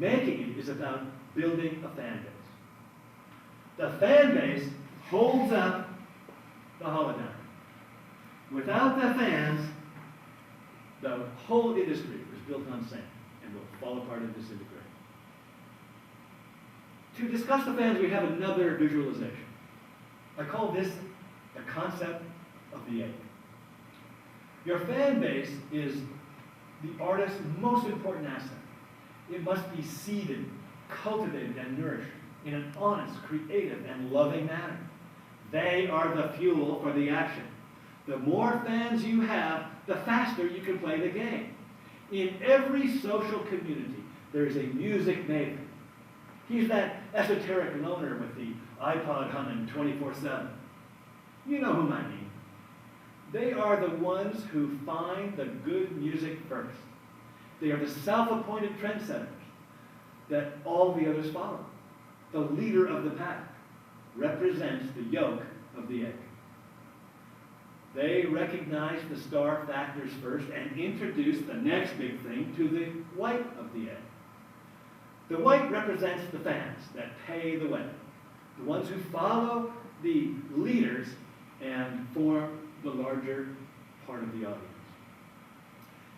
Making it is about building a fan base. The fan base holds up the holodyne. Without the fans, the whole industry is built on sand and will fall apart and disintegrate. To discuss the fans, we have another visualization. I call this the concept of the egg. Your fan base is the artist's most important asset. It must be seeded, cultivated, and nourished in an honest, creative, and loving manner. They are the fuel for the action. The more fans you have, the faster you can play the game. In every social community, there is a music maven. He's that esoteric loner with the iPod humming 24/7. You know whom I mean. They are the ones who find the good music first. They are the self-appointed trendsetters that all the others follow. The leader of the pack represents the yolk of the egg. They recognize the star factors first and introduce the next big thing to the white of the egg. The white represents the fans that pay the way, the ones who follow the leaders and form the larger part of the audience.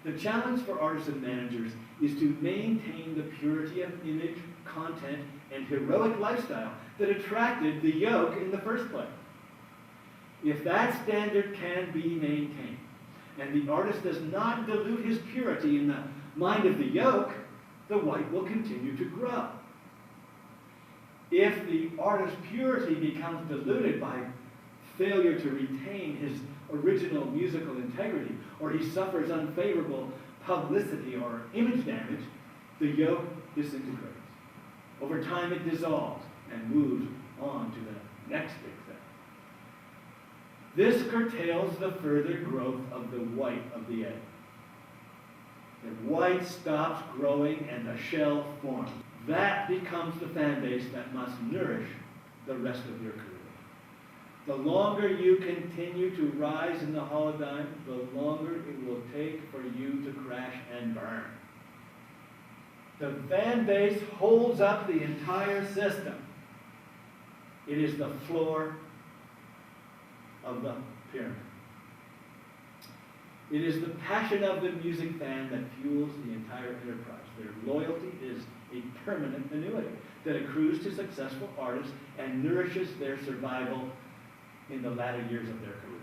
The challenge for artists and managers is to maintain the purity of image, content, and heroic lifestyle that attracted the yoke in the first place. If that standard can be maintained, and the artist does not dilute his purity in the mind of the yoke, the white will continue to grow. If the artist's purity becomes diluted by failure to retain his original musical integrity, or he suffers unfavorable publicity or image damage, the yoke disintegrates. Over time it dissolves and moves on to the next big thing. This curtails the further growth of the white of the egg. The white stops growing and the shell forms. That becomes the fan base that must nourish the rest of your career. The longer you continue to rise in the holodyne, the longer it will take for you to crash and burn. The fan base holds up the entire system. It is the floor of the pyramid. It is the passion of the music fan that fuels the entire enterprise. Their loyalty is a permanent annuity that accrues to successful artists and nourishes their survival in the latter years of their career.